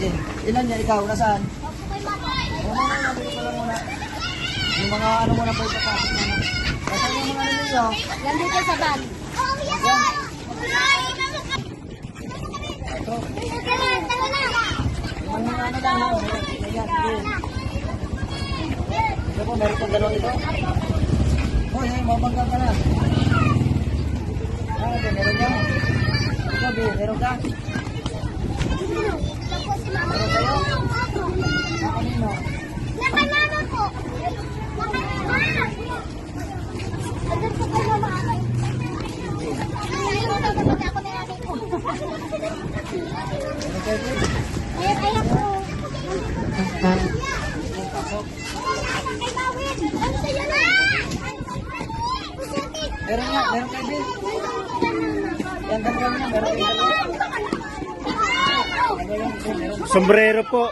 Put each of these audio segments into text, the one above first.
Sige. Ilan yan ikaw? Nasaan? Muna. Yung mga ano muna po ipapasok mo na. Nasaan yung mga ano ninyo? Yan dito sa bag. Ito. Yung mga ano lang ha. Ayan, sige. Ito po, meron pang dalawang ito. Hoy, mabangga ka na. Meron ka. Ikaw, meron ka. Meron kayo? Kanino? Nakanana po. Nakanana. Agad po kayo maaari. Ako na natin po. Ayan po. Ano sa'yo na? Meron nga, meron kayo din. Yan, ganda mo na, meron kayo dalawa. Sombrero po.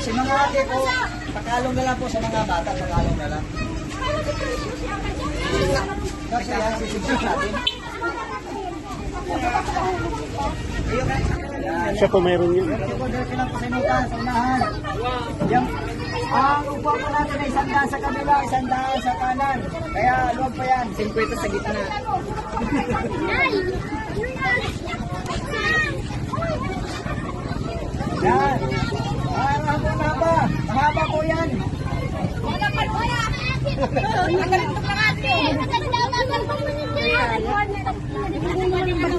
Si mga ate po, pakalong na lang po sa mga bata, pakalong na lang. Kasi yan, sisigil natin. Siya po meron yun. Ito po, dito lang po sa inutan, sa unahan. Ang upo po natin ay 100 sa kabila, 100 sa kanan. Kaya luwag pa yan, 50 sa gitna. Yan. Mahaba po yan. Wala pa wala. Ang galing ng mga ate.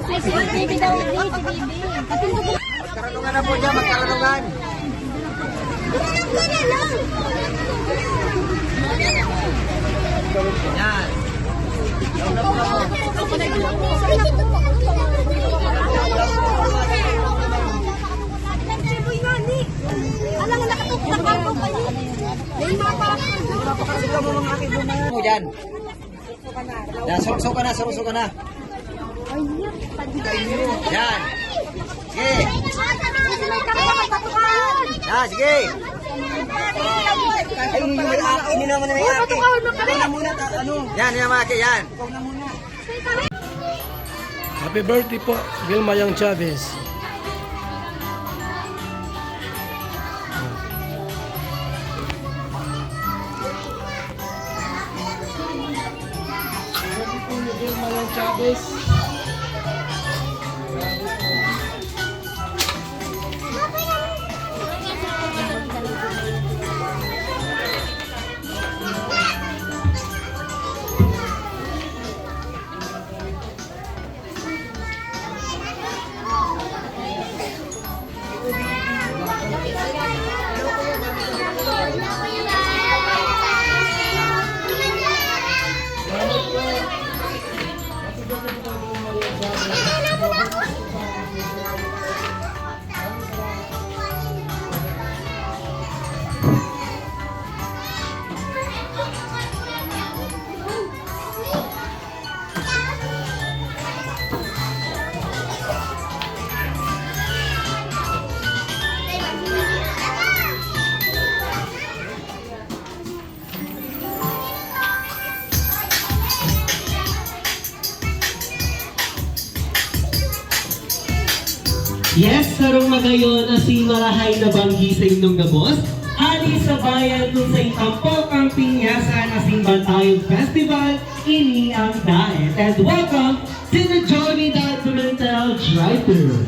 Ay, si baby daw. Si baby. Magkarunungan na po dyan, magkarunungan. Yan. Alang nakatuktak ako pa niya. May mapa. Napakasika mo mga aking bumayan. Mo dyan. Yan, surso ka na, surso ka na. Yan. Sige. Yan, sige. Ay, hindi naman na yung aking. Ikaw na muna, ano? Yan, yan mga aking, yan. Ikaw na muna. Happy birthday po, Vilma Yang Chavez. Vilma Yang Chavez. Yes, sarong magayon na si Marahay na banggi sa inyong gabos. Ali sa bayan kung sa itampok ang pinyasa na Simbantayog Festival, ini ang Daet. And welcome to the Johnny Daet Pimentel Drive-Thru.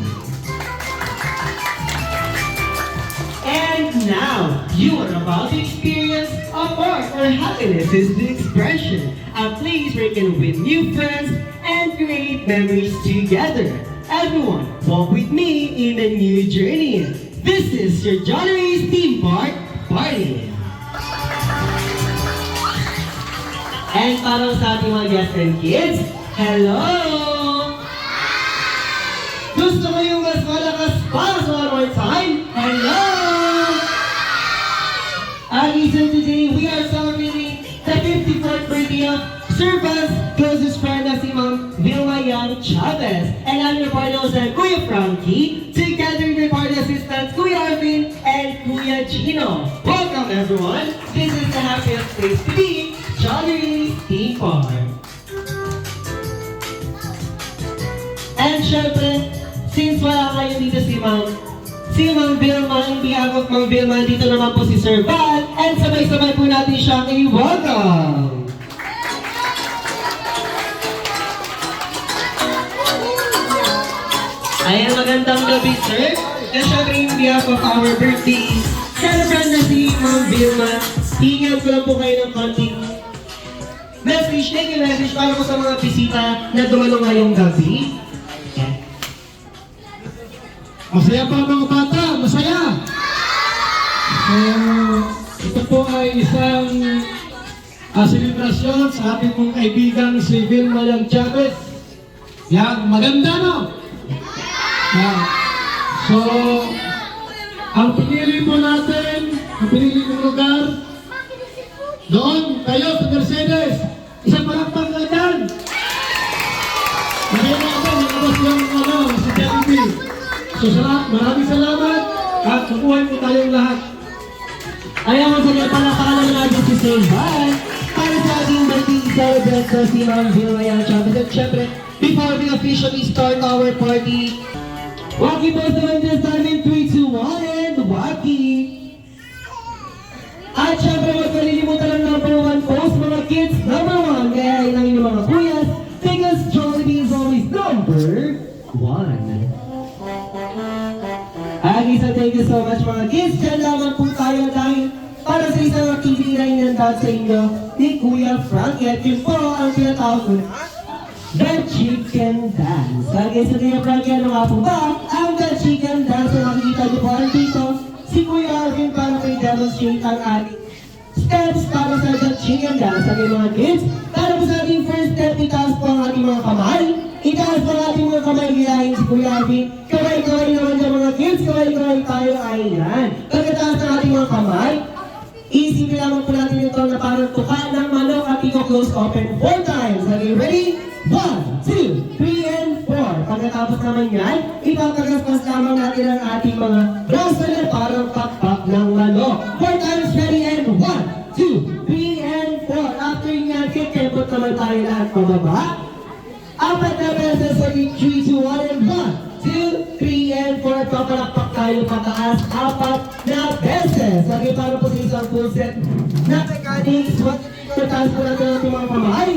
And now, you are about to experience a part where happiness is the expression. A place where you can win new friends and create memories together. Everyone, walk with me in a new journey. This is your January's Theme Park Party. And para sa ating mga guests and kids, hello! Gusto mo yung mas malakas pa so one more time? Hello! Listen, today we are celebrating the 54th birthday of Servant's closest friend na si Ma'am Vilma Yang Chavez. And I'm your partner sa Kuya Frankie, together with my partner assistants Kuya Arvin and Kuya Gino. Welcome Welcome everyone. This is the happiest place to be, Jolly Theme Park. And syempre, since wala kayo dito si Ma'am Vilma, in behalf of Ma'am Vilma, dito naman po si Sir Val, and sabay-sabay po natin siyang i-welcome. Ayan, magandang gabi, sir. And syempre, in behalf of our birthday celebrant na si Ma'am Vilma, hihingan ko lang po kayo ng konting message, thank you message para po sa mga bisita na dumalo ngayong gabi. Masaya pa mga bata, masaya! So, ito po ay isang selebrasyon sa ating pong kaibigan si Vilma Yang Chavez. Yan, maganda no? Yan. So, ang pinili po natin, ang pinili kong lugar, doon kayo sa Mercedes, isang palakpak na dyan! Kaya natin, nakabas yung si Jollibee. So maraming salamat at mabuhay po tayong lahat. Ayaw mo sa palakalan natin si Sir Val para sa ating birthday celebrant na si Ma'am Vilma Yang Chavez. At syempre, before we officially start our party, Waki boys naman dyan sa amin, 3, 2, 1, and Waki! At syempre, huwag kalilimutan ng number 1 post, mga kids, number 1, kaya lang yung mga kuyas, because Jollibee is always number 1. So thank you so much mga kids. Diyan lamang po tayo dahil para sa isang activity na inandad sa inyo ni Kuya Frank. At yun po ang tinatawag ko na The Chicken Dance. Okay, so Kuya Frank, ano nga po ba ang The Chicken Dance? So makikita niyo po dito si Kuya Arvin para may demonstrate ang ating steps para sa The Chicken Dance. Okay mga kids, para po sa ating first step, itaas po ang ating mga kamay. Itaas po ang ating mga kamay, gilahin si Kuya Arvin. Kaway-kaway naman dyan mga kids, kaway-kaway tayo ay yan. Pagkataas ng ating mga kamay, isipin lamang po natin ito na parang tuka ng manok at i-close open 4 times. Okay, ready? 1, 2, 3, and 4. Pagkatapos naman yan, ipapagaspas lamang natin ang ating mga braso na parang pakpak ng manok. 4 times, ready? And 1, 2, 3, and 4. After yan, kikipot naman tayo lahat pababa. Apat na beses, okay, 3, 2, 1, and 1, 2, 3, and 4. Papalakpak tayo pataas. Apat na beses. Okay, para po sa isang full set na mechanics. Tataas po natin ang ating mga kamay.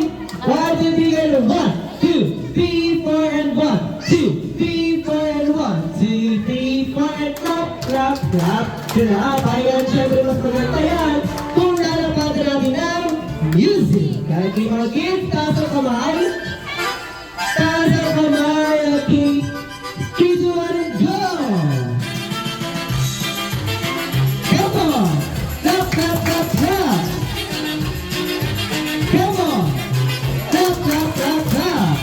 1, 2, 3, and 1, 2, 3, 4, and 1, 2, 3, 4, and 1, 2, 3, 4, and clap, clap, clap, clap. Ayan, syempre mas maganda yan kung lalapatan natin ang music. Kahit yung mga kids, taas ang kamay. Taas ang kamay, okay. 3, 2, 1, and go! Come on! Clap, clap, clap, clap! Come on! Clap, clap, clap, clap!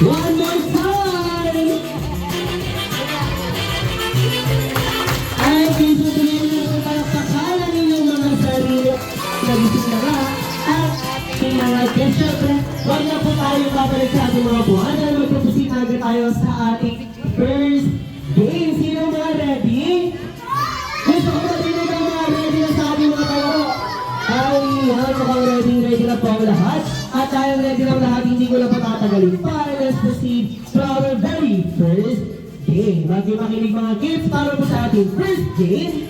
One more time! Ay, dito tuloy na palakpakan ninyong mga sarili. Nagising na ka at ating mga guests. Siyempre, huwag na po tayo babalik sa ating mga buwan. Dahil magpapusik agad tayo sa ating first game. Sino mga ready? Gusto ko matinig ang mga ready na sa ating mga kalaro. Ay, yan, mukhang ready na po ang lahat. At dahil ready na ang lahat, hindi ko na patatagalin pa. Let's proceed to our very first game. Makinig mga kids para po sa ating first game.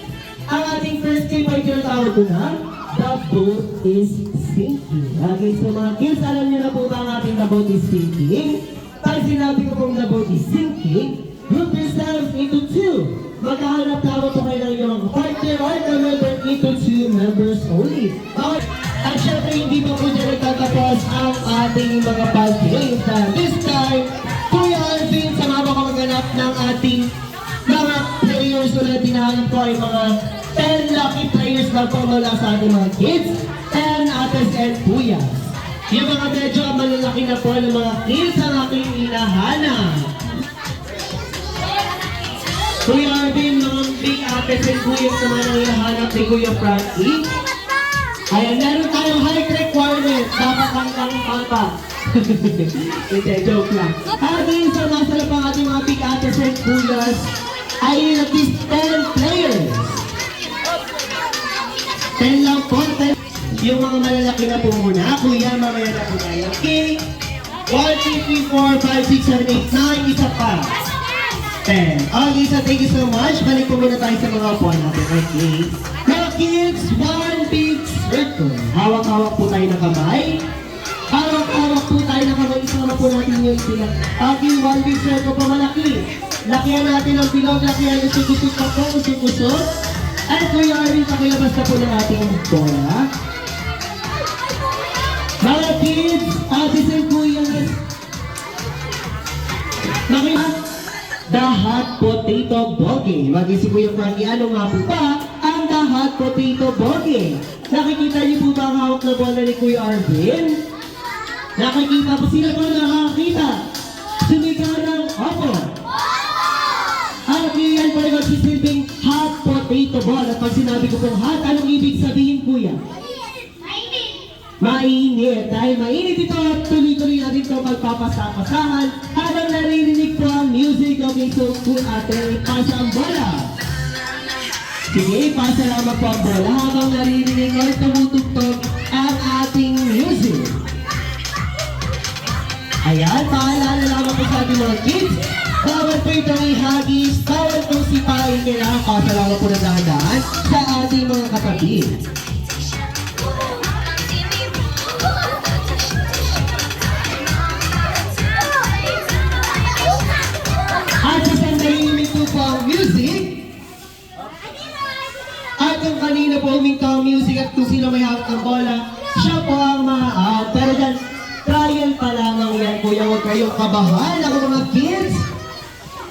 Ang ating first game ay tinatawag ko na The Boat is Sinking. Okay, so mga kids, alam niyo na po ba ang ating The Boat is Sinking? Pag sinabi ko pong The Boat is Sinking, group yourselves into 2. Magkahanap tama po kayo ng inyong partner or member into 2 members only. Okay. At syempre, hindi pa po dyan nagtatapos ang ating mga ball games. This time, Kuya Arvin, sama mo ka maghanap ng ating mga players ulit. Tinahanap ko ay mga 10 lucky players lang po mula sa ating mga kids, 10 ates and kuyas. Yung mga medyo malalaki na po ng mga kids ang aking hinahanap. Kuya Arvin, mga big ates and kuyas naman ang hinahanap ni Kuya Frankie. Ayan, meron tayong height requirement. Dapat hanggang pangka. Hindi, joke lang. Okay, so nasa na pa ating mga big ates and kuyas. I need at least 10 players. 10 lang po. 10. Yung mga malalaki na po muna. Kuya, mamaya na po tayo. Okay. 1, 2, 3, 4, 5, 6, 7, 8, 9. Isa pa. 10. Okay, so thank you so much. Balik po muna tayo sa mga upuan natin. Okay. Mga kids, one big circle. Hawak-hawak po tayo ng kamay. Hawak-hawak po tayo ng kamay. Isama po natin yung sila. Okay, one big circle po malaki. Lakihan natin ang bilog. Lakihan yung sukusok pa po. Sukusok. At Kuya Arvin, pakilabas na po ng ating bola. Mga kids, atis and kuya. Nakita? The hot potato bogey. Mag-isip po yung Frankie, ano nga po ba ang the hot potato bogey? Nakikita niyo po ba ang hawak na bola ni Kuya Arvin? Nakikita po sila po nakakita. Sumigaw ng opo. At yan po ay magsisilbing hot potato ball. At pag sinabi ko pong hot, anong ibig sabihin, Kuya? Mainit. Dahil mainit ito at tuloy-tuloy natin ito pagpapasapasahan habang naririnig po ang music. Okay, so kung atin ipasa ang bola. Sige, ipasa lamang po ang bola habang naririnig ay tumutugtog ang ating music. Ayan, paalala lamang po sa ating mga kids. Bawal po itong ihagis, bawal pong sipain. Kailangan pasa lamang po ng dahan-dahan sa ating mga katabi. At sa sandali po ang music. At kung kanina po huminto ang music at kung sino may hawak ng bola, siya po ang ma-out. Pero dyan, trial pa lamang yan, kuya. Huwag kayong kabahan. Ako mga kids.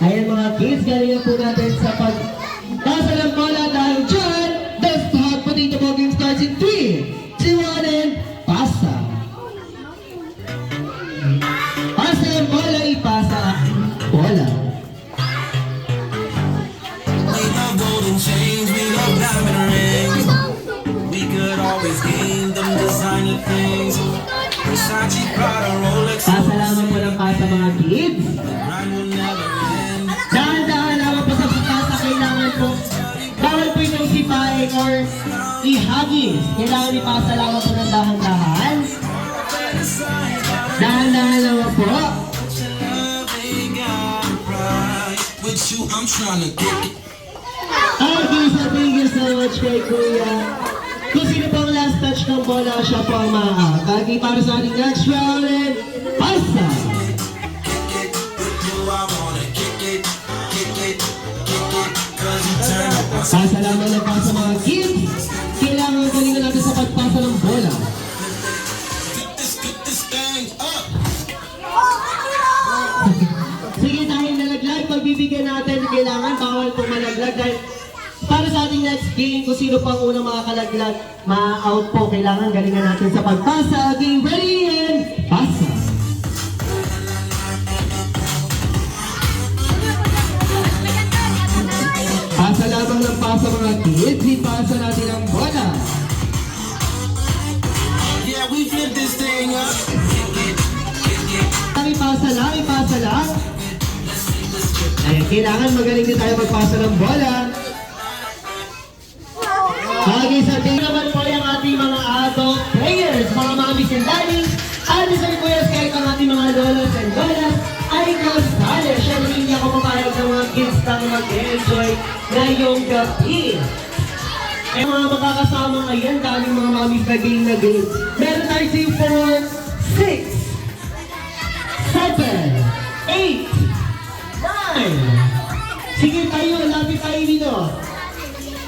Ayan mga kids, galingan po natin sa pagpasa ng bola dahil dyan, the hot potato ball game starts in 3, 2, 1, and pasa. Pasa ang bola, ipasa ang bola. Chains, we love diamond rings. We could always game them designer things. Versace, Prada, Rolex. Pasa lamang po ng pasa mga kids. Run will never end. Dahan-dahan lamang po sa pasa, kailangan po. Bawal po itong sipain or ihagis. Kailangan ipasa lamang po ng dahan-dahan. Dahan-dahan lamang po. Love ain't got a price. With you, I'm trying to get it. Okay, so thank you so much kay Kuya. Kung sino pang last touch ng bola, siya po ang maa. Okay, para sa ating next round, and pasa! Pasa lamang ng pasa mga kids. Kailangan galingan natin sa pagpasa ng bola. Get this thing up. Sige, dahil nalaglag, pagbibigyan natin, kailangan bawal pong malaglag dahil para sa ating next game, kung sino pang unang makakalaglag, ma-out po. Kailangan galingan natin sa pagpasa. Game ready and pasa. Pasa lamang ng pasa mga kids. Ipasa natin ang bola. Yeah, we flip this thing up. Ipasa lang, ipasa lang. Ayan, kailangan magaling din tayo magpasa ng bola. Okay, so tingnan naman po yung ating mga adult players, mga mamis and daddies, alis and kuyas, kahit ang ating mga lolos and lolas ay kasali. Siyempre hindi ako papayag ng mga kids na mag-enjoy ngayong gabi. Eh mga makakasama ngayon, daming mga mamis na game na game. Meron tayo si 4, 6, 7, 8, 9. Sige tayo, lapit tayo dito.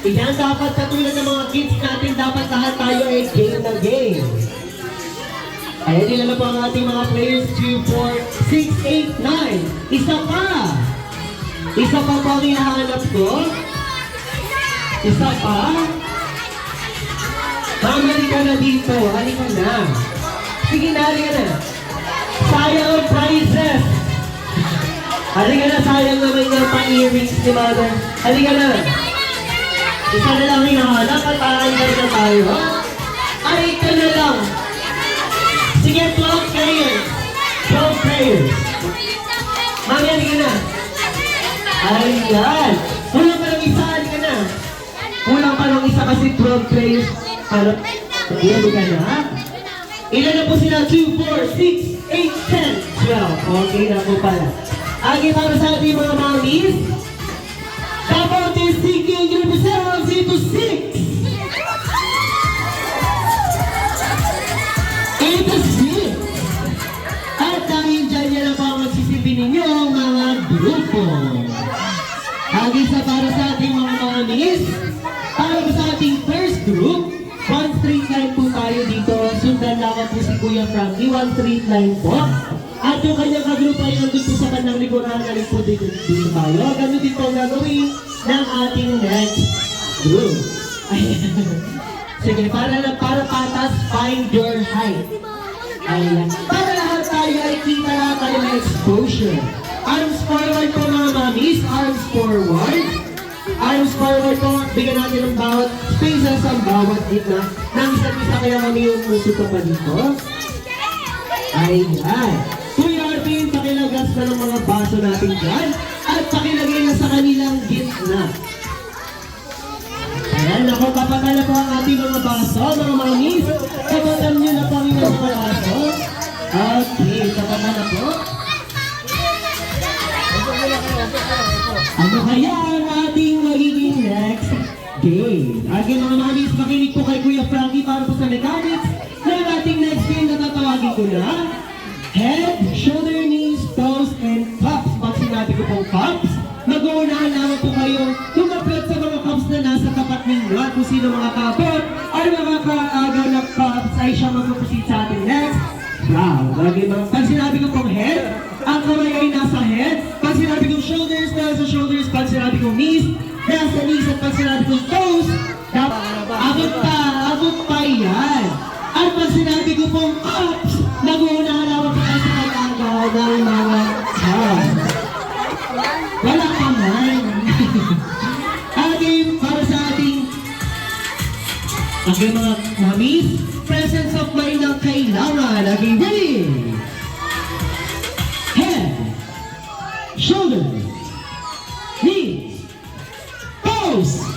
Yan, dapat katulad ng mga kids natin, dapat lahat tayo ay game na game. Ayan, nila na po ang ating mga players. 2, 4, 6, 8, 9. Isa pa. Isa pa po ang hinahanap ko. Isa pa. Mamali ka na dito. Halika na. Sige na, halika na. Sayang ang prizes. Halika na, sayang naman yung pa-earrings ni mother. Halika na. Isa na lang hinahanap at aantay na tayo. Ay, ito na lang. Sige, 12 players. 12 players. Mami, halika na. Ayan. Kulang pa ng isa, halika na. Kulang pa ng isa kasi 12 players. Para, ayan ka na. Ilan na po sila? 2, 4, 6, 8, 10, 12. Okay na po pala. Agi para sa ating mga mommies. Dapat is seeking yourselves into 6. Into 6. At dahil dyan yan ang mga magsisilbi ninyo mga grupo. Agi sa para sa ating mga mommies. Para sa ating first group. One straight line po tayo dito. Sundan lang po si Kuya Frankie. One straight line po. At yung kanyang kagrupo ay nandun po sa kanyang likuran. Galing po dito tayo. Ganun din po ang gagawin ng ating next group. Sige, para patas, find your height. Ayan. Para lahat tayo ay kita lahat tayo ng exposure. Arms forward po mga mommies. Arms forward. Arms forward po, bigyan natin ng bawat spaces ang bawat gitna ng isa't isa kaya kami yung musuka pa dito. Ayan. Kuya Arvin, pakilagas na ng mga baso natin dyan at pakilagay na sa kanilang gitna. Ayan, ako kapatala po ang ating mga baso, mga mamis. Kapatan nyo na po ang inyong mga baso. Okay, kapatala po. Ano kaya ang ating magiging next game? Again mga mamis, makinig po kay Kuya Frankie para po sa mechanics ng ating next game na tatawagin ko na head, shoulder, knees, toes, and cups. Pag sinabi ko pong cups, mag-uunahan naman po kayo lumapit sa mga cups na nasa tapat ninyo at kung sino mga kapot or mga kaagaw na cups ay siya magpupusit sa ating next round. Pag sinabi ko pong head, ang kamay ay nasa head. Pag sinabi kong shoulders, nasa shoulders. Pag sinabi kong knees, nasa knees. At pag sinabi kong toes, abot pa yan. At pag sinabi ko pong cups, nag-uunahan naman po kayo sa pag-agaw ng mga cups. Wala kamay. Again, para sa ating mga mamis, presence of mind ang kailangan. Again, ready? Head, shoulder, knees, toes.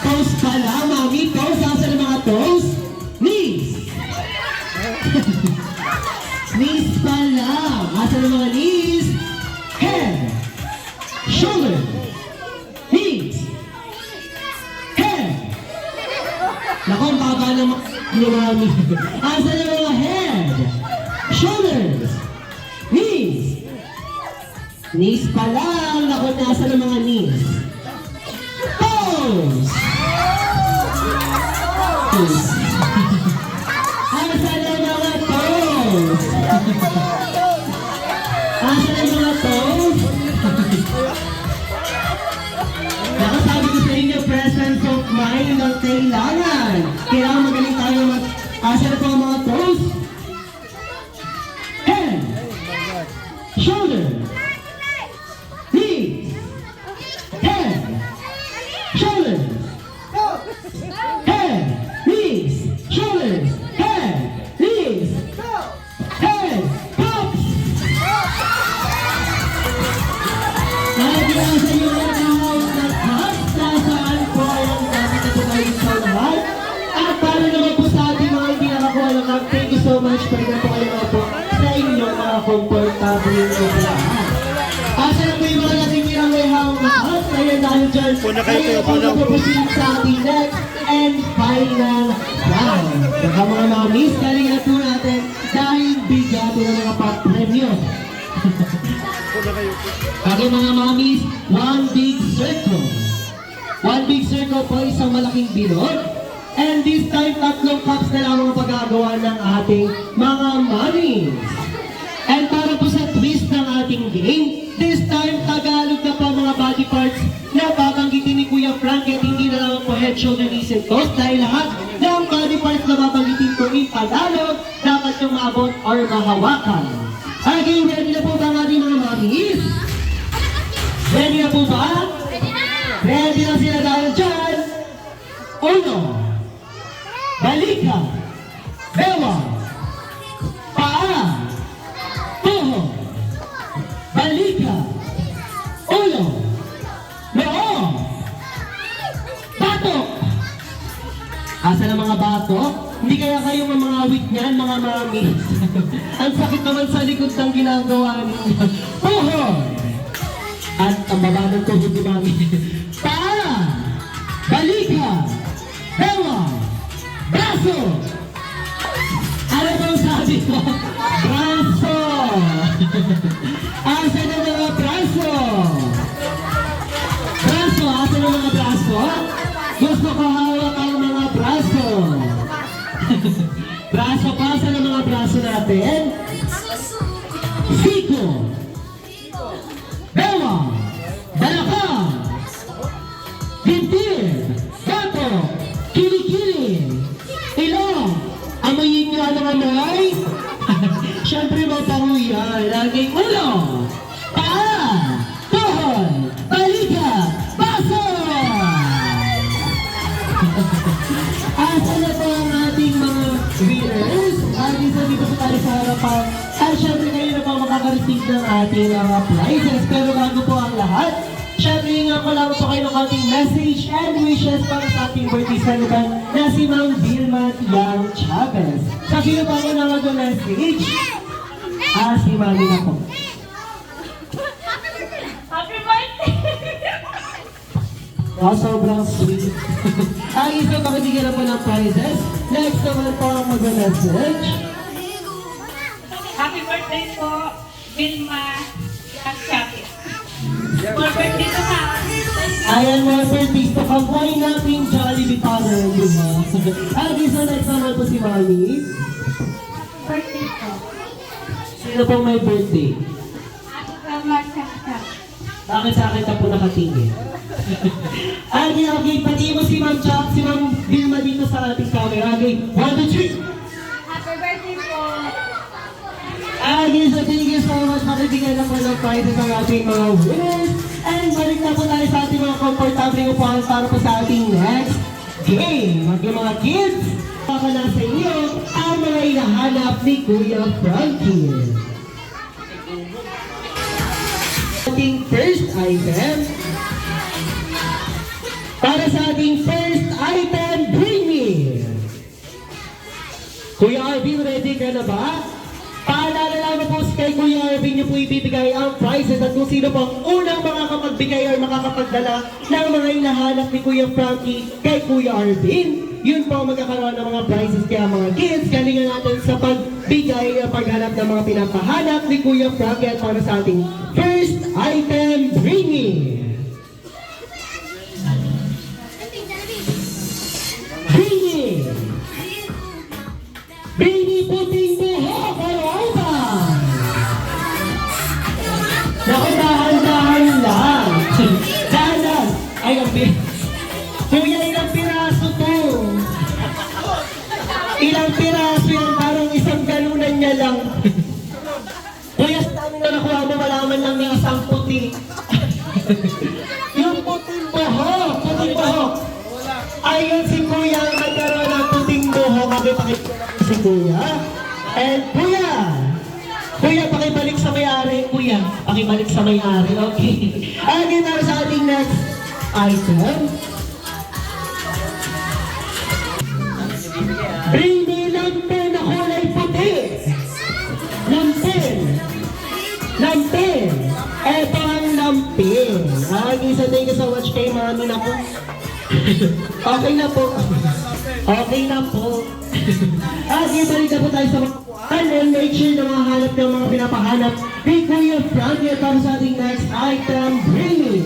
Toes pala, mami. Toes, asan ang mga toes? Knees. Knees pala. Asan ang mga knees? Head, shoulder, knees, head. Naku, ang baba ng mami. Asan ang mga head, shoulders, knees. Knees pa lang. Naku, nasa ng mga knees. Toes. Toes. Asan ang mga toes? Asan ang mga toes? Nakasabi ko sa inyo, presence of mind ang kailangan. Kailangan magaling tayo asan po ang mga toes? Head, shoulder, knees, head, shoulders, head, knees, shoulders, head, knees, head, cups. Nalagyan sa iyo ang kahawag ng cups. Nasaan po ang dapat na tumayin sa lahat? At para naman po sa ating mga hindi nakakuha ng cup, thank you so much. Pagka po kayo mga po sa inyong mga comfortable yung lahat. Asa na po yung mga natinirang may hawak na cups? Ayan dahil dyan, kayo po napupusin sa ating next and final round. Baka mga mamis, galingan po natin dahil bigyan po ng mga premyo. Okay mga mamis, one big circle. One big circle po, isang malaking bilog. And this time, tatlong cups na lang ang pagagawa ng ating mga mamis. And para po sa twist ng ating game, this time, Tagalog na po mga body parts na babanggitin ni Kuya Frankie at hindi na lang po head, shoulder, knees, and toes dahil lahat ng body parts na babanggitin ko in Tagalog dapat yung maabot or mahawakan. Okay, ready na po ba ang ating mga mamis? Ready na po ba? Ready na sila dahil dyan. Uno, balikan, bewang, paa, tuhod, balikan, Asa ng mga bato? Hindi kaya kayo mga weak niyan, mga mami. Ang sakit naman sa likod ng ginagawa ninyo. Tuhod! At ang baba ng tuhod ni mami. Paa! Balikat! Hewa! Braso! Ano bang sabi ko? Braso! Asa ng mga braso? Braso! Asa ng mga braso? Gusto ko hawak ang mga braso. Braso pa sa mga braso natin. Siko. Bewa. Balakang. Dibdib. Bato. Kilikili. Ilong. Amoyin nyo ang amoy? Siyempre mapahuyan. Laging ulo. Paa. Tuhod. Balikat. Baso. Asa na po ang ating mga winners? Isa dito po tayo sa harapan. At syempre kayo na po makaka-receive ng ating mga prizes. Pero bago po ang lahat, syempre nga po lang po kayo ng ating message and wishes para sa ating birthday celebrant na si Ma'am Vilma Yang Chavez. Sa sino pa po na mag-message? Si Mami na po. Happy birthday! Sobrang sweet. Ang isang makibigyan na po ng prizes. Next naman po ang mag-message. Happy birthday po, Vilma Yang Chavez. Happy birthday to ka. Ayan mga birthdays to kamay nating Jollibee Powder. Ang isang next naman po si Mami. Birthday po. Sino pong may birthday? Vilma Yang Chavez. Bakit sa akin ka po nakatingin? Okay, pati mo si Ma'am Chap, si Ma'am Vilma dito sa ating camera. Okay, 1, 2, 3! Happy birthday po. So thank you so much. Makibigyan na po ng prizes ang ating mga winners. And balik na po tayo sa ating mga komportable upuan para po sa ating next game. Mga kids, baka nasa inyo ang mga hinahanap ni Kuya Frankie. Ating first item. Para sa ating first item, bring me! Kuya Arvin, ready ka na ba? Paalala lang po kay Kuya Arvin niyo po ibibigay ang prizes at kung sino pong unang makakapagbigay or makakapagdala ng mga hinahanap ni Kuya Frankie kay Kuya Arvin. Yun po ang magkakaroon ng mga prizes kaya mga kids, galingan natin sa pagbigay at paghanap ng mga pinapahanap ni Kuya Frankie at para sa ating first item, bring me! Brini! Brini puting buhok! Alright! Naku, dahan-dahan lang! Dahan-dahan! Ay, ang Kuya, ilang piraso to? Ilang piraso yan? Parang isang galunan niya lang. Kuya, sa dami na nakuha mo, malaman lang ng isang puti. Yung puting buhok! Puting buhok! Ayun si Kuya ang nagkaroon ng puting buhok. Pakipakita si Kuya. And Kuya! Kuya, pakibalik sa may-ari. Kuya, pakibalik sa may-ari. Okay. Again, para sa ating next item. Bring me lampin na kulay puti. Lampin. Lampin. Eto ang lampin. Thank you so much kay Mami na po. Okay na po. Okay na po. Balik na po tayo sa mga and make sure na mahanap ng mga pinapahanap kay Kuya Frankie para sa ating next item, bring me.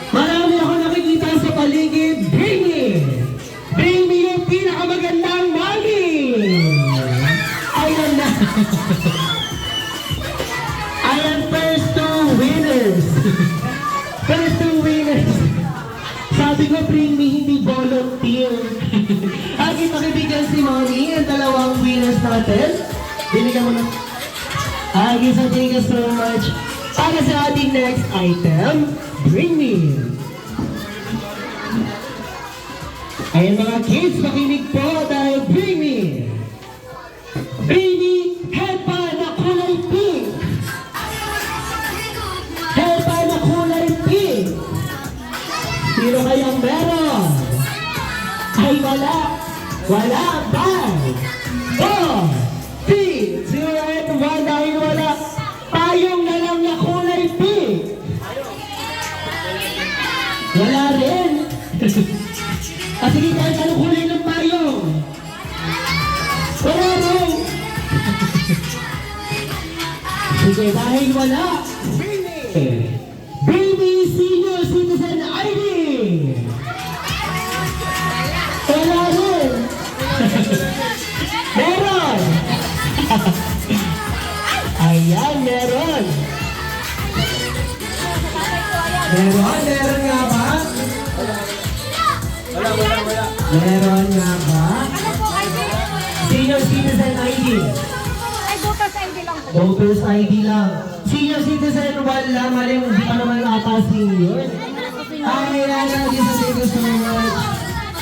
Marami ako nakikita sa paligid, bring me. Bring me yung pinakamagandang mami. Ayan na. Ayan, first two winners. First two winners. Sabi ko, bring me, hindi volunteer. Agit makibigyan si Mami, ang dalawang winners natin. Binigyan mo na. Agit, so thank you so much. Para sa ating next item, bring me. Ayan mga kids, makinig po dahil bring me. Bring me, headband na kulay pink. Headband na kulay pink. Sino kayang meron? wala. Wala, 5, 4, 3, 2, and 1. Dahil wala, payong na lang na kulay pink. Wala rin. Sige, kahit anong kulay ng payong. Wala rin. Sige, dahil wala. Baby Senior Citizen ID. Wala rin. Meron. Ayan, meron. Meron nga ba? Wala. Meron nga ba? Senior Citizen ID. Ay, voters ID lang po. Voters ID lang. Senior Citizen, wala. Mali, hindi pa naman ata senior. Ay, thank you so much.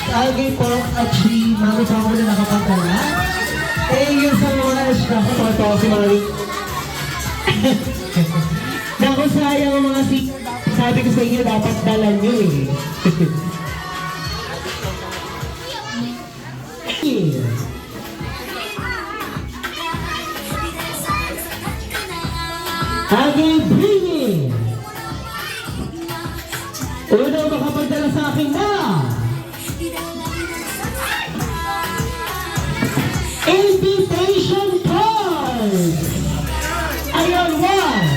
Okay po, actually, mami pa ako na nakapagdala. Thank you so much. Naku, matawa si mami. Naku, sayang ang mga sabi ko sa inyo, dapat dala nyo eh. Again, bringing. Una makapagdala sa akin na invitation card. Ayun, one.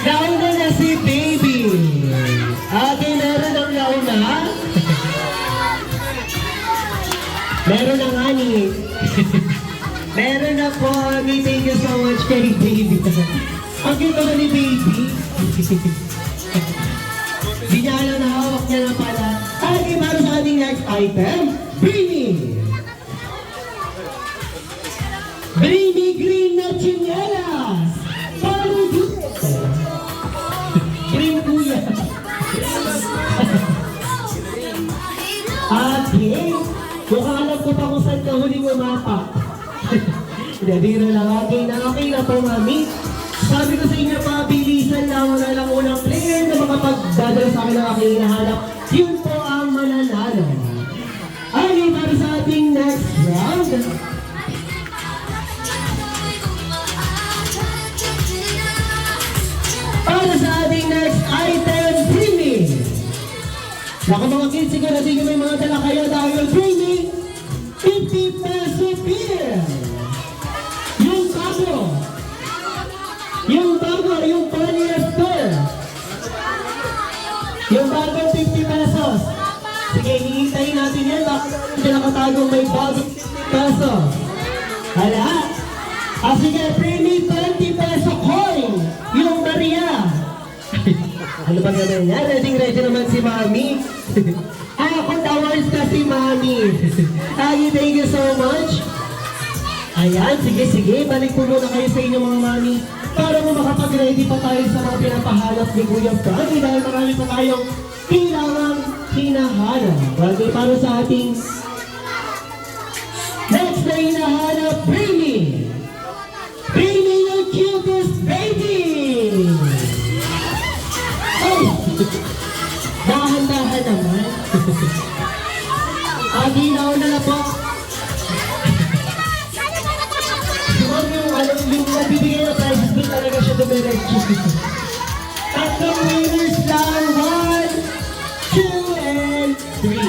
Nauna na si baby. Okay, meron ang nauna. Meron ang ani. Meron na po, Ami. Thank you so much kay baby. Okay ba ni baby? Di niya alam na hawak niya na pala. Okay, para sa ating next item, Brini. Brini green na chinelas. Paano dito? Green kuya. Okay. Mukha alam ko pa kung saan ka huling umapa. Biro lang. Okay na po, mami. Sabi ko sa inyo, mabilisan lang. Wala lang unang player na makapagdadala sa akin ng aking hinahanap. Yun po ang mananalo. Okay, para sa ating next round. Para sa ating next item, Dreaming. Naku mga kids, siguraduhin may mga dala kayo dahil Dreaming, 50 peso beer. Yung polyester. Yung bago, 50 pesos. Sige, hihintayin natin yan. Bakit hindi nakatagong may bago 50 pesos? Hala? Sige, premium 20 peso coin. Yung Maria. Ano ba gano'n yan? Ready naman si Mami. Ako towers na si Mami. Thank you so much. Ayan, sige. Balik po muna kayo sa inyo mga Mami. Para mo makapag-ready pa tayo sa mga pinapahanap ni Kuya Frankie dahil marami pa tayong kailangang hinahanap. Okay, para sa ating next na hinahanap, Brini. Brini yung cutest baby! Ay! Dahan-dahan naman. Aginaw na po. Yung nabibigay na prizes doon talaga siya dumiretso. Tatlong winners lang. 1, 2, and 3.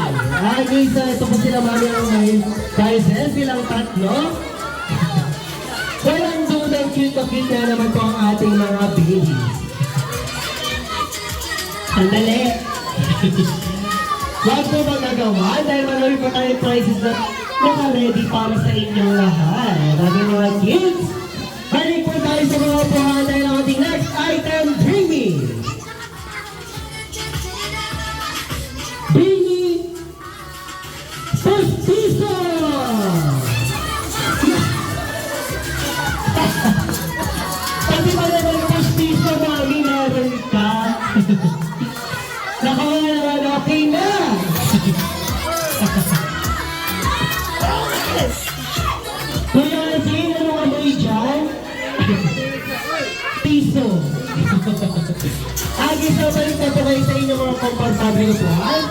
Okay, so ito po sila mami ang may prizes. Silang tatlo. Walang dudang cute na naman po ang ating mga babies. Sandali. Huwag po bang nagawa? Dahil marami pa tayong prizes na naka-ready para sa inyong lahat. Maraming mga kids. Balik po tayo sa mga upuhan dahil ang ating next item, Dreamy. Dreamy Postizo! Pati ba naman postizo, mami, meron ka? Nakawa naman, okay na! Kuya Ansin, ano amoy dyan? Piso. Agi sa balik na po kayo sa inyong mga komportable upuan.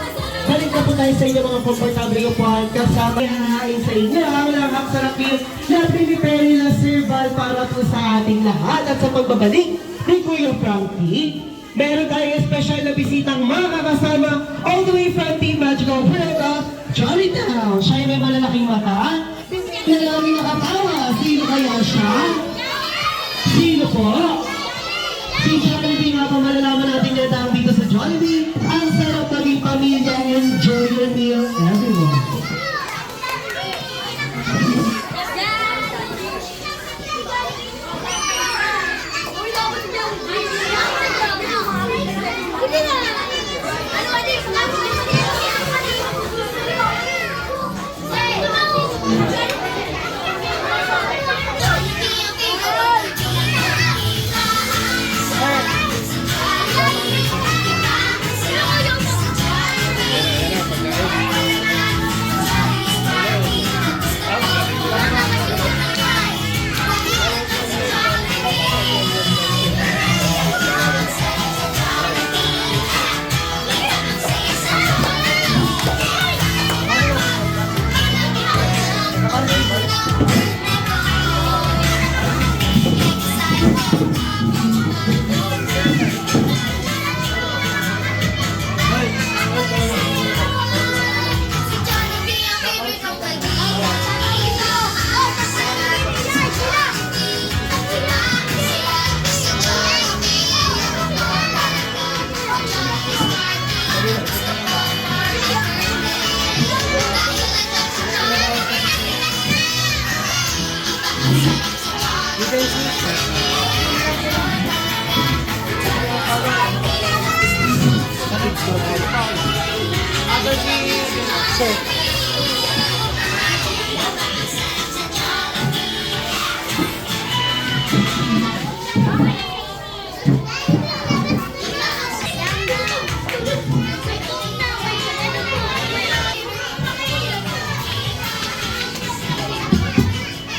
Balik na po tayo sa inyo mga komportable upuan kasama hahain sa inyo ang lahap sarap yun na pinipare nila Sir Val para po sa ating lahat at sa pagbabalik ni Kuya Frankie. Meron tayong special na bisitang makakasama all the way from Team Magical World of Jollytown. Siya ay may malalaking mata, malalaki nakatawa. Sino kaya siya? Sino po? Si Jollibee nga po, malalaman natin na dahil dito sa Jollibee. Ang sarap maging pamilya. Enjoy your meal, everyone.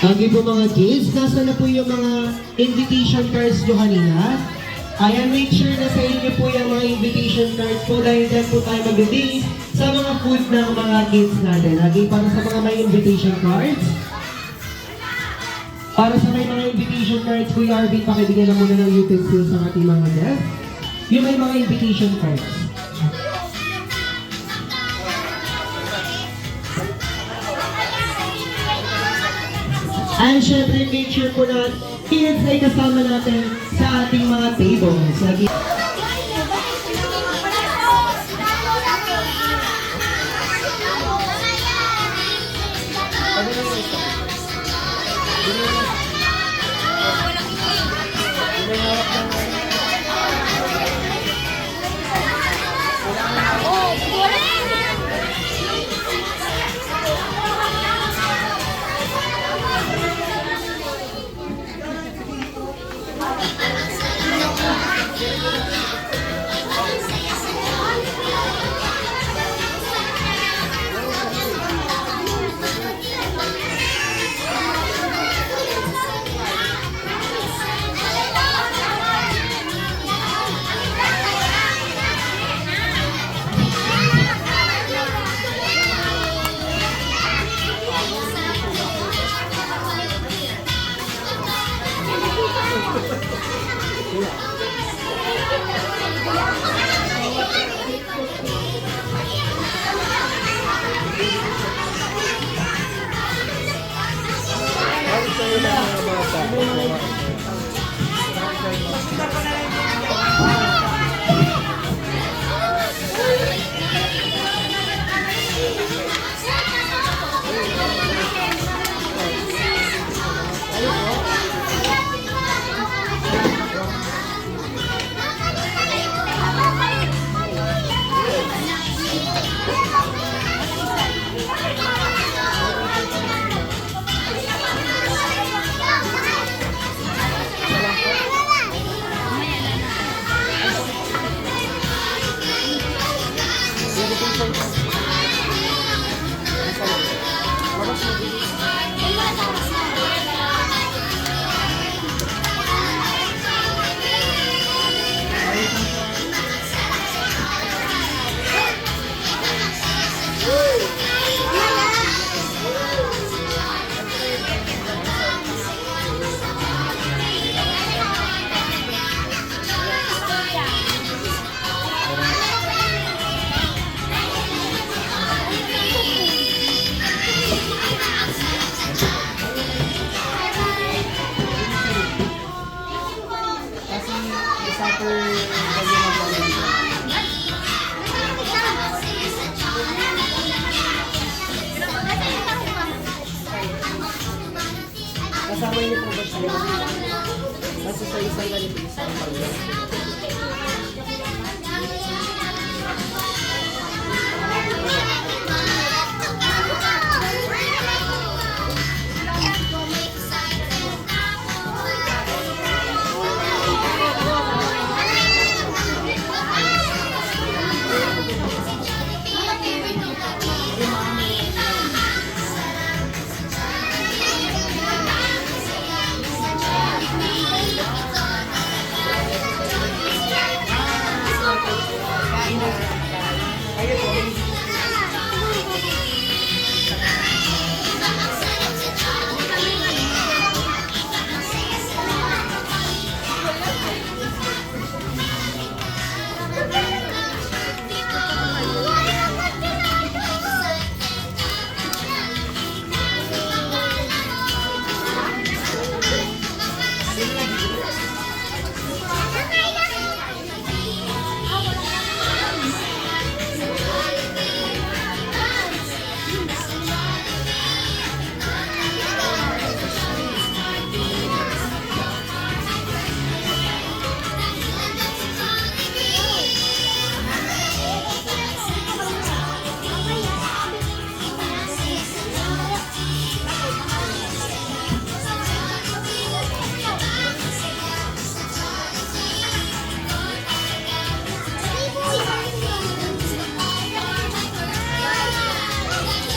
Okay po mga kids, nasa na po yung mga invitation cards nyo kanina? Ayan, make sure na sa inyo po yung mga invitation cards po dahil dyan po tayo mag-release sa mga food ng mga kids natin. Okay, para sa mga may invitation cards. Para sa may mga invitation cards, Kuya Arvin, pakibigyan na muna ng utensils sa ating mga guests. Yung may mga invitation cards. And syempre, make sure po na kids ay kasama natin sa ating mga tables. Lagi.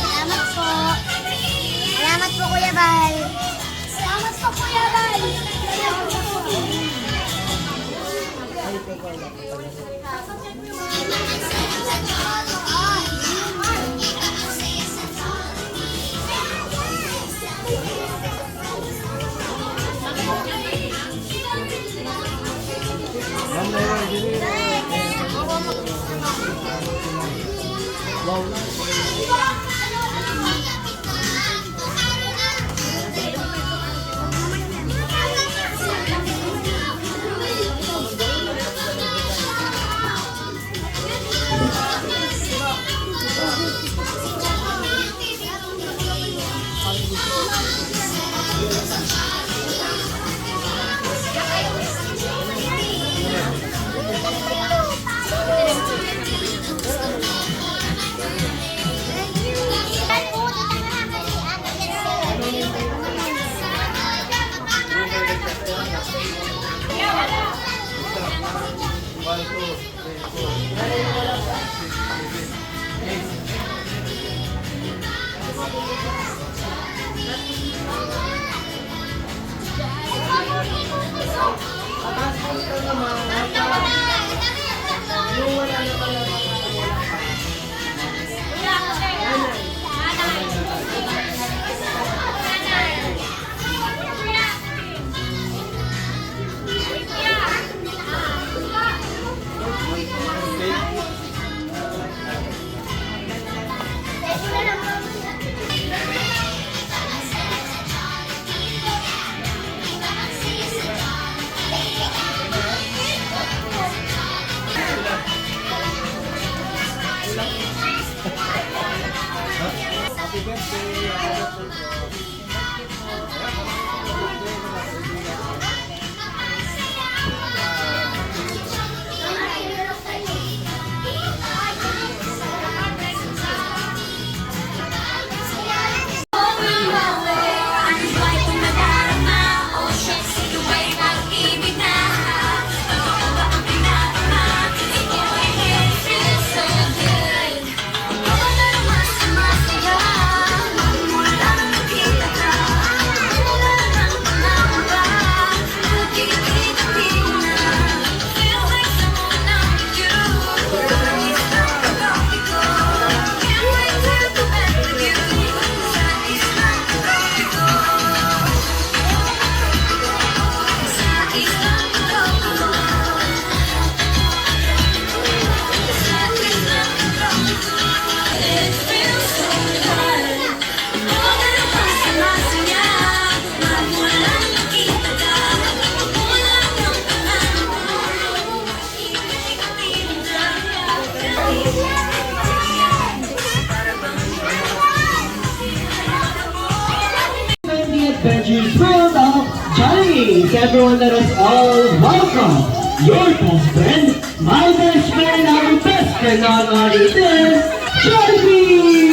Salamat po. Salamat po, Kuya Bal. Salamat po, Kuya Bal. Salamat po. Kita please, everyone, let us all welcome your best friend, my best friend, our best friend on audience, Jollibee!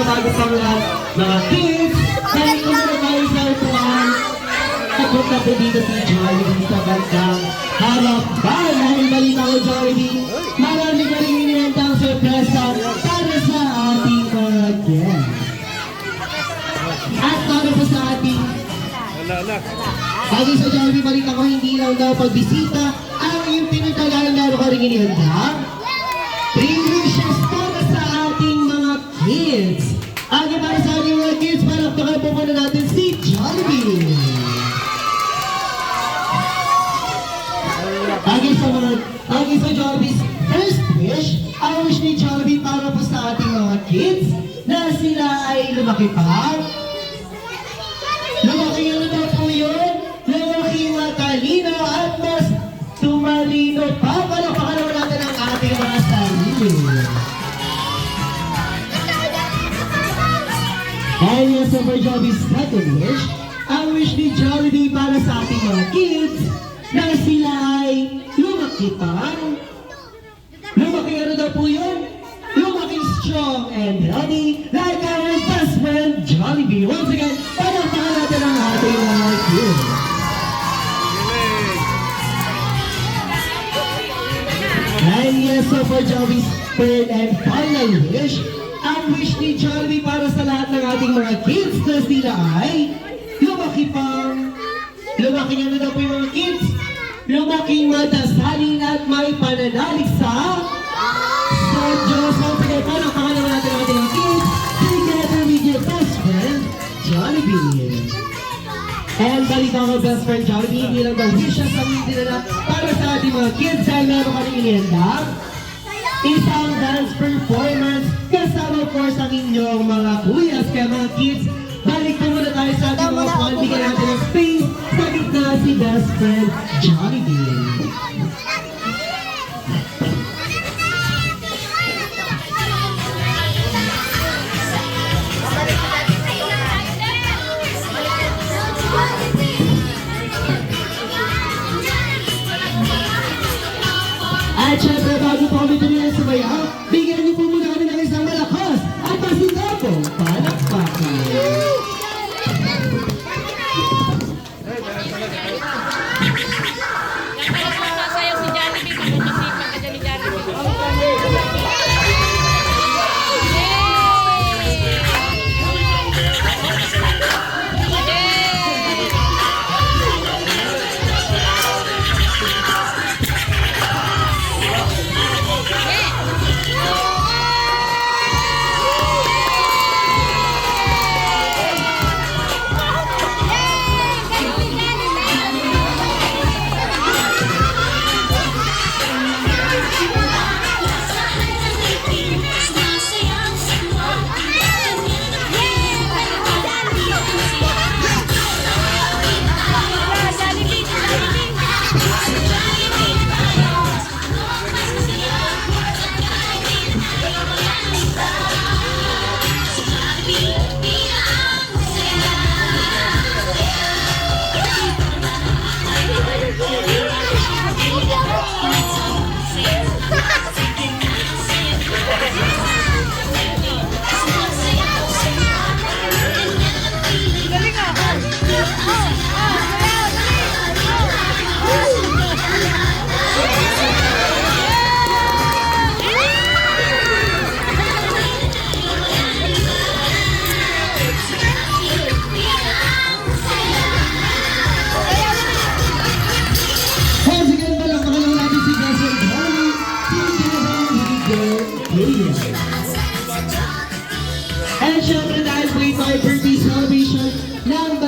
Bago pa lahat, mga kids, dahil kung ano tayo sa upuan, napunta po dito si Jollibee sa bandang harap ba? Dahil balita ko, Jollibee, marami ka rin inihentang sorpresa para sa ating mga guests. At para po sa ating bagay sa Jollibee, balita ko hindi lang daw pagbisita ang iyong pinagkagalan na ka rin inihentang wishes para sa ating mga kids. Agi para sa ating mga kids, para po muna natin si Jollibee. Agi sa Jollibee's first wish, ang wish ni Jollibee para po sa ating mga kids na sila ay lumaki pa. Lumaki ano daw po yun? Lumaki matalino at mas tumalino pa. Palakpakan naman natin ang ating mga sarili. And yes, for Jollibee's second wish, ang wish ni Jollibee para sa ating mga kids na sila ay lumaki pa. Lumaki ano daw po yun? Lumaki strong and healthy like our best friend Jollibee. Once again, palakpakan natin ang ating mga kids. And yes, so for Jollibee's third and final wish, ang wish ni Jollibee para sa lahat ng ating mga kids na sila ay lumaki pang, lumaki ano daw po yung mga kids? Lumaking matasalin at may pananalig sa Diyos. Once again, palakpakan naman natin ang ating mga kids together with your best friend, Jollibee. And balita ko, best friend Jollibee, hindi lang daw wishes ang hindi na para sa ating mga kids dahil meron ka rin inihanda isang dance performance kasama of course ang inyong mga kuyas. Kaya mga kids, balik po muna tayo sa ating mga fun. Bigyan natin ng space sa gitna si best friend Jollibee. At syempre, bago po kami tuloy sa bayaw, bigyan niyo po muna kami ng isang malakas at masinapong palakpakan.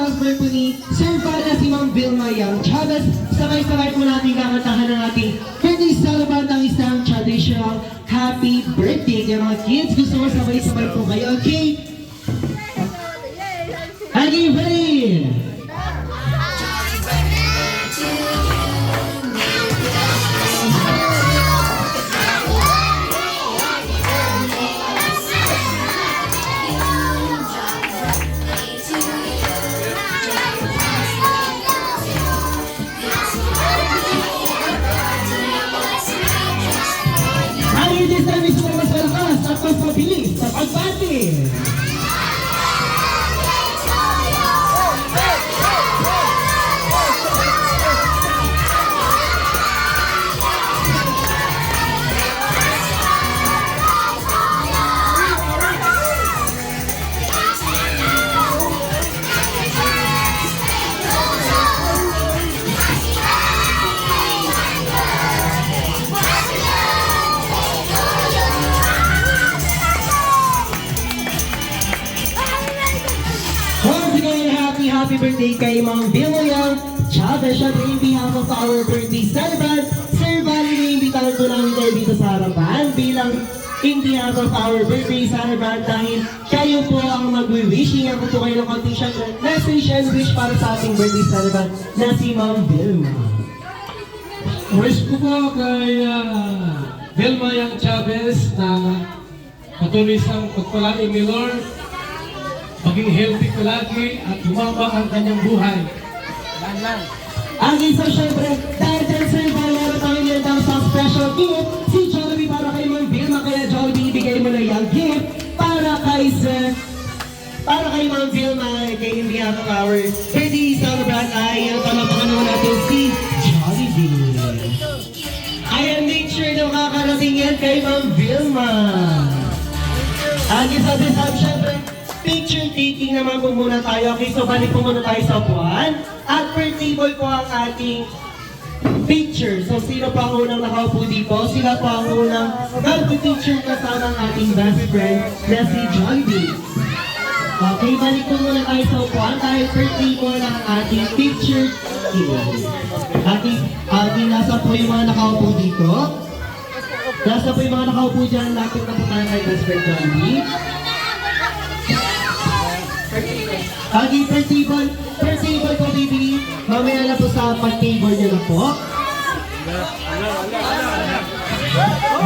transfer po ni Sir Val na si Ma'am Vilma Yang Chavez. Sabay-sabay po natin kakantahan ng ating birthday celebrant ng isang traditional happy birthday. Kaya mga kids, gusto mo sabay-sabay po kayo, okay? Are you ready? Ay, this time is mas malakas at mas mabilis sa pagbati. Once again, happy birthday kay Ma'am Vilma Yang Chavez. Siyempre, in behalf of our birthday celebrant, Sir Valley, naiimbitahan po namin kayo dito sa harapan bilang in behalf of our birthday celebrant dahil kayo po ang mag-wishing. Ako po kayo ng konting message and wish para sa ating birthday celebrant na si Ma'am Vilma. Wish ko po kay Vilma Yang Chavez na patuloy siyang pagpalain ni Lord, maging healthy palagi at lumabang ang kanyang buhay. Ang isa syempre, dahil dyan Sir Valley, meron tayo nilitang sa special gift, si Jollibee para kay Ma'am Vilma. Kaya Jollibee, ibigay mo na yung gift para kay Sir, para kay Ma'am Vilma, kay in behalf of our birthday celebrant ay ang palapakan naman natin si Jollibee. Ayan, make sure na makakarating yan kay Ma'am Vilma. Ang isa din sa syempre, picture taking naman po muna tayo. Okay, so balik po muna tayo sa upuan. At per table po ang ating picture. So sino po ang unang nakaupo dito? Sila po ang unang mag-picture kasama ang ating best friend na si Jollibee. Okay, balik po muna tayo sa upuan dahil per table ang ating picture taking. Ating nasa po yung mga nakaupo dito. Nasa po yung mga nakaupo dyan. Lapit na po tayo kay best friend Jollibee. Agi per table po, baby. Mamaya na po sa pag-table niyo na po.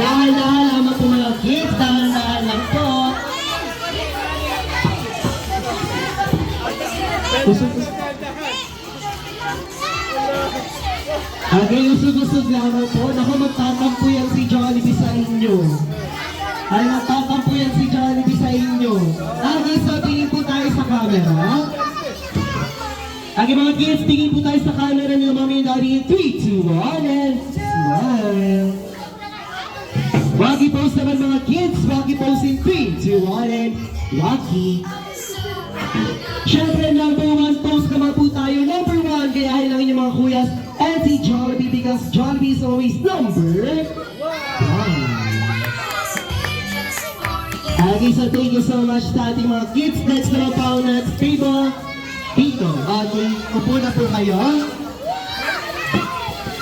Dahan-dahan lamang po mga kids, dahan-dahan lang po. Agi, usog-usog lamang po. Naku, magtatampo yan si Jollibee sa inyo. Ay, nagtatampo yan si Jollibee sa inyo. Agi, so tingin po tayo sa camera. Agi mga kids, tingin po tayo sa camera nila, Mommy and Daddy. 3, 2, 1, and smile. Wagi pose naman mga kids. Wagi pose in 3, 2, 1, and wagi. Siyempre, number 1 pose naman po tayo. Number 1, gayahin lang inyong mga kuyas. And si Jollibee, because Jollibee is always number 1. Okay, so thank you so much sa ating mga kids. Next naman po ang next table. Dito. Okay, upo na po kayo.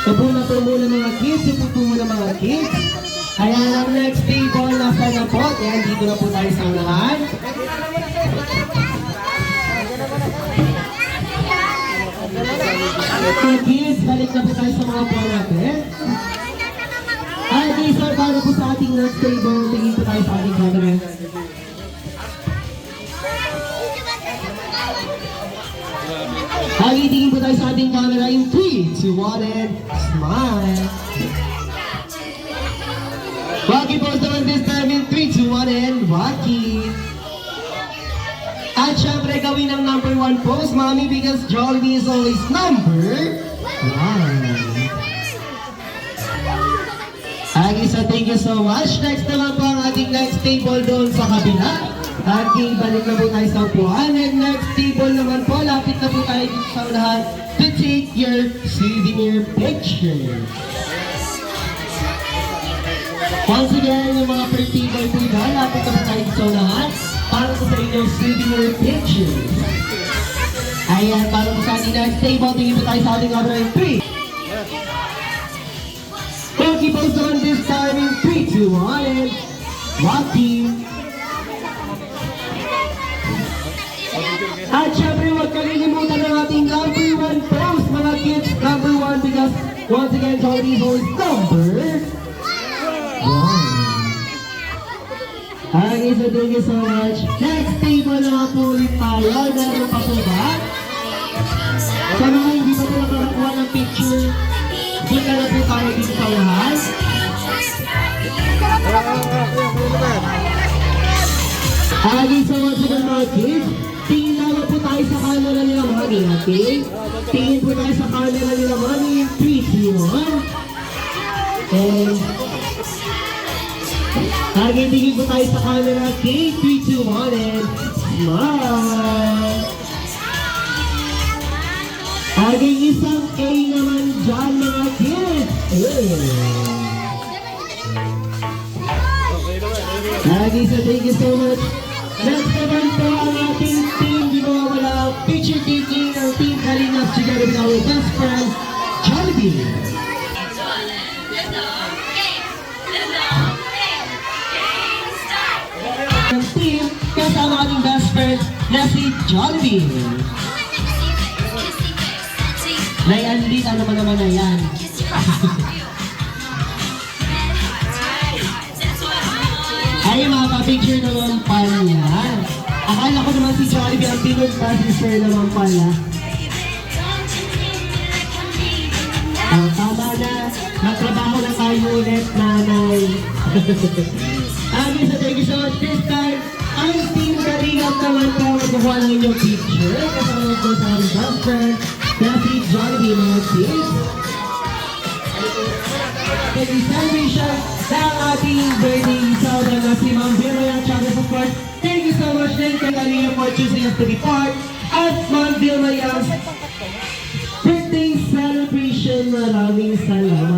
Upo na po muna mga kids. Upo po muna mga kids. Ayan ang next table. Nasa na po. Ayan, dito na po tayo sa unahan. Okay, kids. Balik na po tayo sa mga upo natin. Okay, so para po sa ating next table, tingin po tayo sa ating camera. Okay, tingin po tayo sa ating camera in 3, 2, 1, and smile. Waki pose naman this time in 3, 2, 1, and waki. At syempre, gawin ang number 1 pose, Mommy, because Jollibee is always number 1. Okay, so thank you so much. Next naman po ang ating next table doon sa kabila. Okay, balik na po tayo sa upuan. And next table naman po, lapit na po tayo dito sa unahan to take your souvenir picture. Once again, yung mga per table po dyan, lapit na po tayo dito sa unahan para po sa inyong souvenir picture. Ayan, para po sa ating next table, tingin po tayo sa ating order in 3. Monkey pose on this time in 3, 2, 1, and Monkey. At syempre, huwag kalilimutan ng ating number 1 pose, mga kids. Number 1 because once again, Jollibee is always number 1. Okay, so thank you so much. Next table na po ulit tayo. Meron pa po ba? Sa mga hindi pa po nakakakuha ng picture, punta na po tayo dito sa lahat. Okay, so once again mga kids, tingin lang po tayo sa camera nila Mami, okay? Tingin po tayo sa camera nila Mami in 3, 2, 1. And okay, tingin po tayo sa camera. Okay, 3, 2, 1, and smile. Okay, isang A naman dyan mga kids. Okay, so thank you so much. Next naman po ang ating team. Di ba wala picture taking ng Team Kalinas together with our best friend, Jollibee. Ang team kasama ating best friend na si Jollibee. Naiandita naman na yan. Ay, makaka-picture naman pala. Akala ko naman si Jollibee ang pinod pa, si Sir naman pala. Tama na. Magtrabaho na tayo ulit, nanay. Okay, so thank you so much. This time, ang team Kalingap naman po magkukuha ng inyong picture. Kasama po sa aming best friend na si Jollibee, mga kids. And the celebration ng ating birthday sobrang na si Ma'am Vilma Yang Chavez, of course. Thank you so much din kay Kalingap for choosing us to be part of Ma'am Vilma Yang's birthday celebration. Maraming salamat.